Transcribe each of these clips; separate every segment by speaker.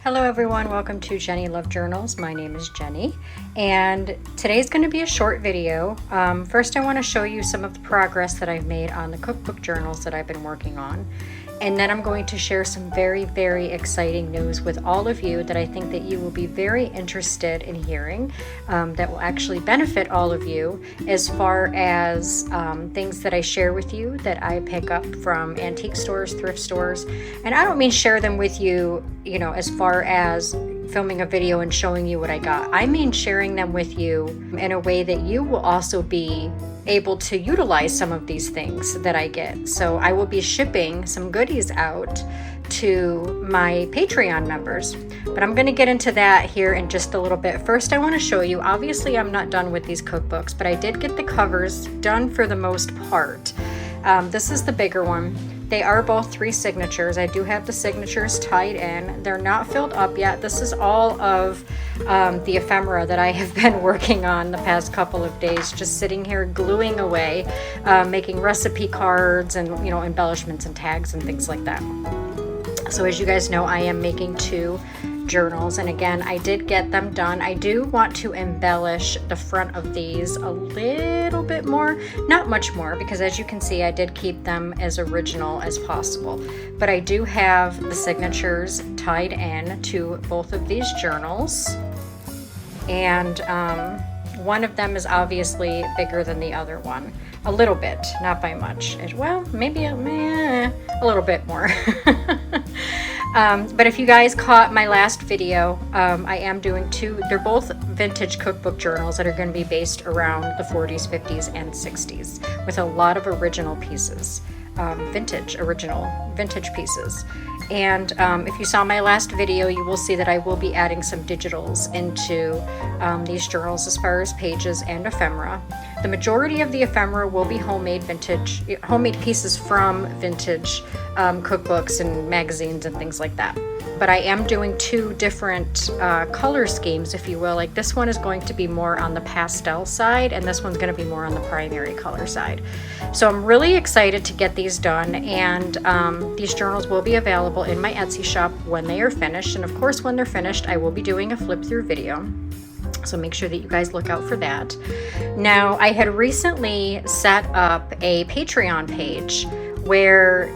Speaker 1: Hello everyone, welcome to Jenny Love Journals. My name is Jenny and today's going to be a short video. First I want to show you some of the progress that I've made on the cookbook journals that I've been working on. And then I'm going to share some very exciting news with all of you that I think that you will be very interested in hearing, that will actually benefit all of you as far as things that I share with you that I pick up from antique stores, thrift stores. And I don't mean share them with you, as far as filming a video and showing you what I got. I mean sharing them with you in a way that you will also be able to utilize some of these things that I get. So I will be shipping some goodies out to my Patreon members, but I'm going to get into that here in just a little bit. First, I want to show you, obviously I'm not done with these cookbooks, but I did get the covers done for the most part. This is the bigger one. They are both 3 signatures. I do have the signatures tied in. They're not filled up yet. This is all of the ephemera that I have been working on the past couple of days, just sitting here gluing away, making recipe cards and embellishments and tags and things like that. So as you guys know, I am making 2 journals, and again, I did get them done. I do want to embellish the front of these a little bit more, not much more, because as you can see, I did keep them as original as possible. But I do have the signatures tied in to both of these journals, and one of them is obviously bigger than the other one. A little bit, not by much. Well, maybe a little bit more. But if you guys caught my last video, I am doing 2. They're both vintage cookbook journals that are going to be based around the 40s, 50s, and 60s with a lot of original pieces, vintage pieces. And if you saw my last video, you will see that I will be adding some digitals into these journals as far as pages and ephemera. The majority of the ephemera will be homemade pieces from vintage cookbooks and magazines and things like that. But I am doing 2 different color schemes, if you will. Like this one is going to be more on the pastel side, and this one's going to be more on the primary color side. So I'm really excited to get these done, and these journals will be available in my Etsy shop when they are finished. And of course, when they're finished, I will be doing a flip through video. So make sure that you guys look out for that. Now, I had recently set up a Patreon page where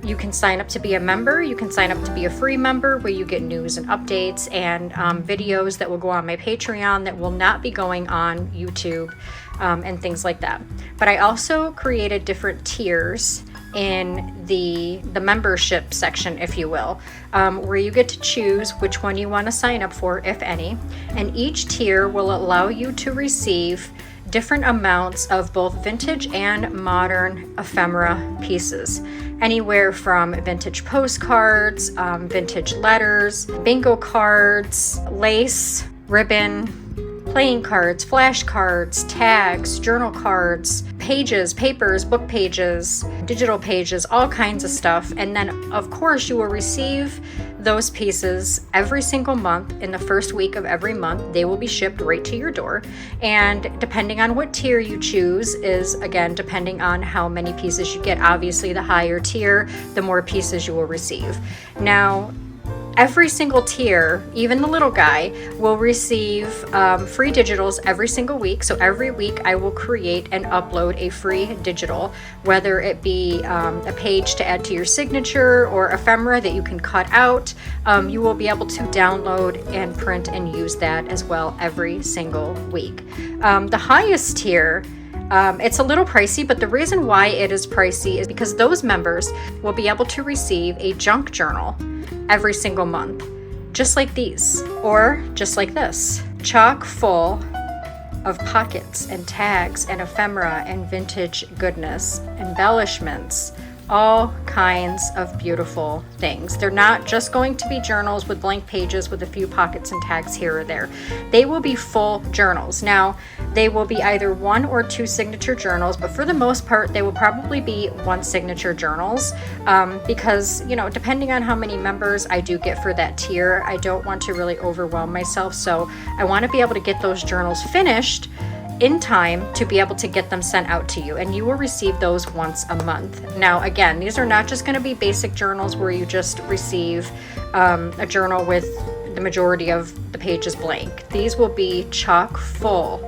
Speaker 1: you can sign up to be a member. You can sign up to be a free member where you get news and updates and videos that will go on my Patreon that will not be going on YouTube and things like that. But I also created different tiers in the membership section, if you will, where you get to choose which one you want to sign up for, if any. And each tier will allow you to receive different amounts of both vintage and modern ephemera pieces. Anywhere from vintage postcards, vintage letters, bingo cards, lace, ribbon, playing cards, flashcards, tags, journal cards, pages, papers, book pages, digital pages, all kinds of stuff. And then of course you will receive those pieces every single month. In the first week of every month, they will be shipped right to your door. And depending on what tier you choose is, again, depending on how many pieces you get. Obviously, the higher tier, the more pieces you will receive. Now, every single tier, even the little guy, will receive free digitals every single week. So every week I will create and upload a free digital, whether it be a page to add to your signature or ephemera that you can cut out. You will be able to download and print and use that as well every single week. The highest tier, it's a little pricey, but the reason why it is pricey is because those members will be able to receive a junk journal every single month, just like these, or just like this, chock full of pockets and tags and ephemera and vintage goodness, embellishments, all kinds of beautiful things. They're not just going to be journals with blank pages with a few pockets and tags here or there. They will be full journals. Now, they will be either 1 or 2 signature journals, but for the most part, they will probably be 1 signature journals because, depending on how many members I do get for that tier, I don't want to really overwhelm myself. So I want to be able to get those journals finished in time to be able to get them sent out to you, and you will receive those once a month. Now again, these are not just going to be basic journals where you just receive a journal with the majority of the pages blank. These will be chock full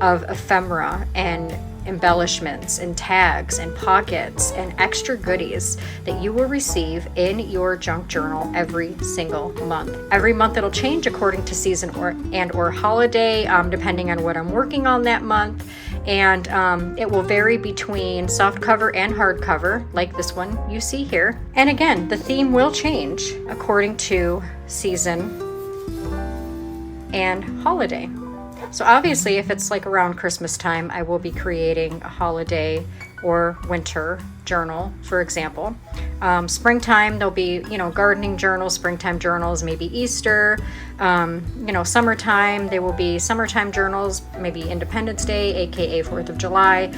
Speaker 1: of ephemera and embellishments and tags and pockets and extra goodies that you will receive in your junk journal every single month. Every month it'll change according to season or holiday, depending on what I'm working on that month. And it will vary between softcover and hardcover, like this one you see here. And again, the theme will change according to season and holiday. So obviously, if it's like around Christmas time, I will be creating a holiday or winter journal, for example. Springtime, there'll be, gardening journals, springtime journals, maybe Easter. Summertime, there will be summertime journals, maybe Independence Day, aka 4th of July,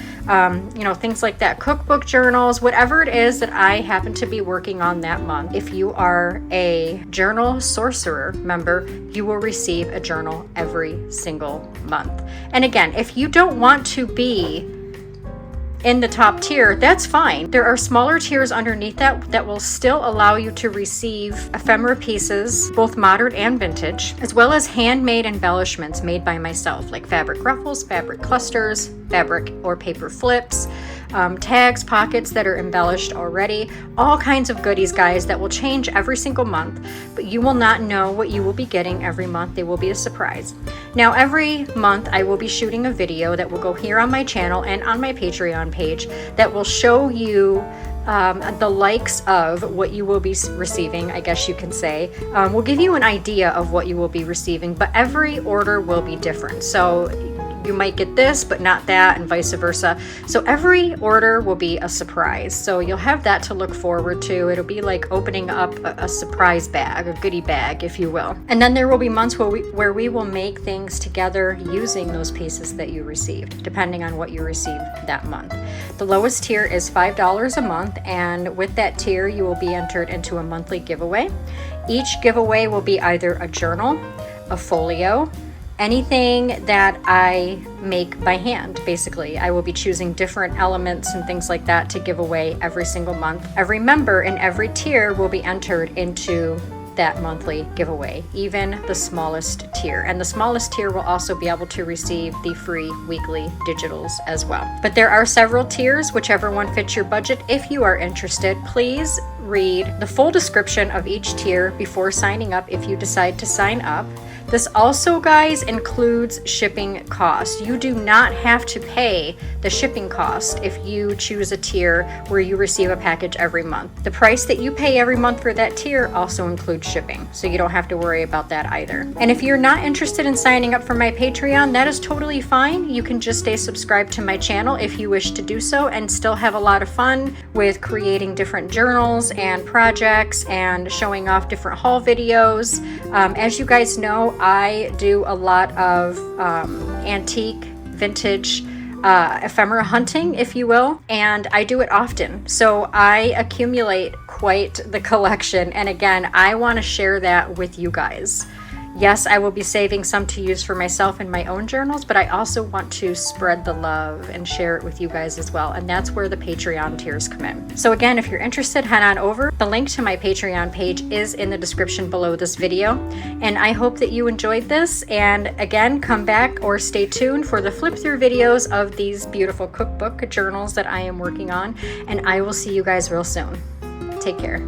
Speaker 1: things like that. Cookbook journals, whatever it is that I happen to be working on that month. If you are a Journal Sorcerer member, you will receive a journal every single month. And again, if you don't want to be in the top tier, that's fine. There are smaller tiers underneath that will still allow you to receive ephemera pieces, both modern and vintage, as well as handmade embellishments made by myself, like fabric ruffles, fabric clusters, fabric or paper flips, tags, pockets that are embellished already, all kinds of goodies, guys, that will change every single month, but you will not know what you will be getting every month. They will be a surprise. Now, every month I will be shooting a video that will go here on my channel and on my Patreon page that will show you the likes of what you will be receiving, I guess you can say. We'll give you an idea of what you will be receiving, but every order will be different. So you might get this, but not that, and vice versa. So every order will be a surprise. So you'll have that to look forward to. It'll be like opening up a surprise bag, a goodie bag, if you will. And then there will be months where we will make things together using those pieces that you received, depending on what you receive that month. The lowest tier is $5 a month, and with that tier, you will be entered into a monthly giveaway. Each giveaway will be either a journal, a folio, anything that I make by hand, basically. I will be choosing different elements and things like that to give away every single month. Every member in every tier will be entered into that monthly giveaway, even the smallest tier. And the smallest tier will also be able to receive the free weekly digitals as well. But there are several tiers, whichever one fits your budget. If you are interested, please read the full description of each tier before signing up if you decide to sign up. This also, guys, includes shipping costs. You do not have to pay the shipping cost if you choose a tier where you receive a package every month. The price that you pay every month for that tier also includes shipping, so you don't have to worry about that either. And if you're not interested in signing up for my Patreon, that is totally fine. You can just stay subscribed to my channel if you wish to do so and still have a lot of fun with creating different journals and projects and showing off different haul videos. As you guys know, I do a lot of antique, vintage, ephemera hunting, if you will, and I do it often. So I accumulate quite the collection, and again, I want to share that with you guys. Yes, I will be saving some to use for myself in my own journals, but I also want to spread the love and share it with you guys as well. And that's where the Patreon tiers come in. So again, if you're interested, head on over. The link to my Patreon page is in the description below this video. And I hope that you enjoyed this. And again, come back or stay tuned for the flip through videos of these beautiful cookbook journals that I am working on. And I will see you guys real soon. Take care.